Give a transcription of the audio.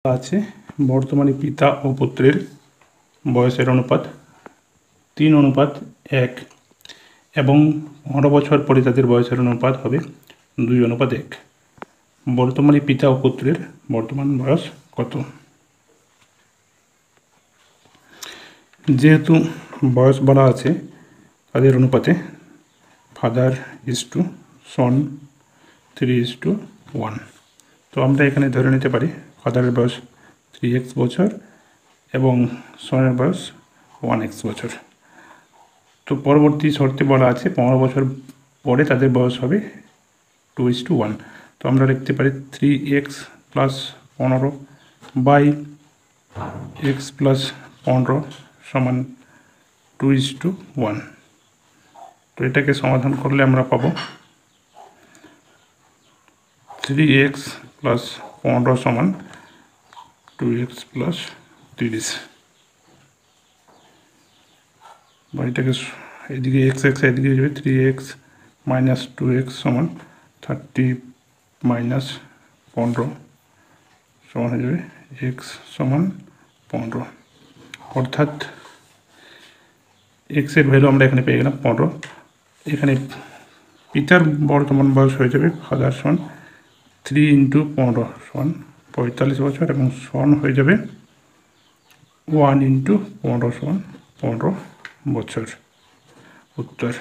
আছে বর্তমানে পিতা ও পুত্রের বয়সের অনুপাত 3:1 এবং 15 বছর পরে তাদের বয়সের অনুপাত হবে 2:1। বর্তমানে পিতা ও পুত্রের বর্তমান বয়স কত? যেহেতু বয়স বলা আছে তাদের অনুপাতে ফাদার ইজটু সন 3:1। তো আমরা এখানে ধরে নিতে পারি ফাদারের বয়স 3x বছর এবং সনের বয়স 1x বছর। তো পরবর্তী শর্তে বলা আছে 15 বছর পরে তাদের বয়স হবে 2:1। তো আমরা লিখতে পারি 3x + 15 বাই x + 15 সমান 2:1। তো এটাকে সমাধান করলে আমরা পাবো 3x + 15 সমান 2x + 30। বা এটাকে এদিকে x এদিকে যাবে 3x - 2x সমান 30 - 15 সমান হয়ে যাবে x সমান 15। অর্থাৎ x এর ভ্যালু আমরা এখানে পেয়ে গেলাম 15। এখানে পিতার বর্তমান বয়স হয়ে যাবে ফাদার সন 3 × 15 সমান 45 বছর এবং সন হয়ে যাবে 1 × 15 সমান 15 বছর। উত্তর।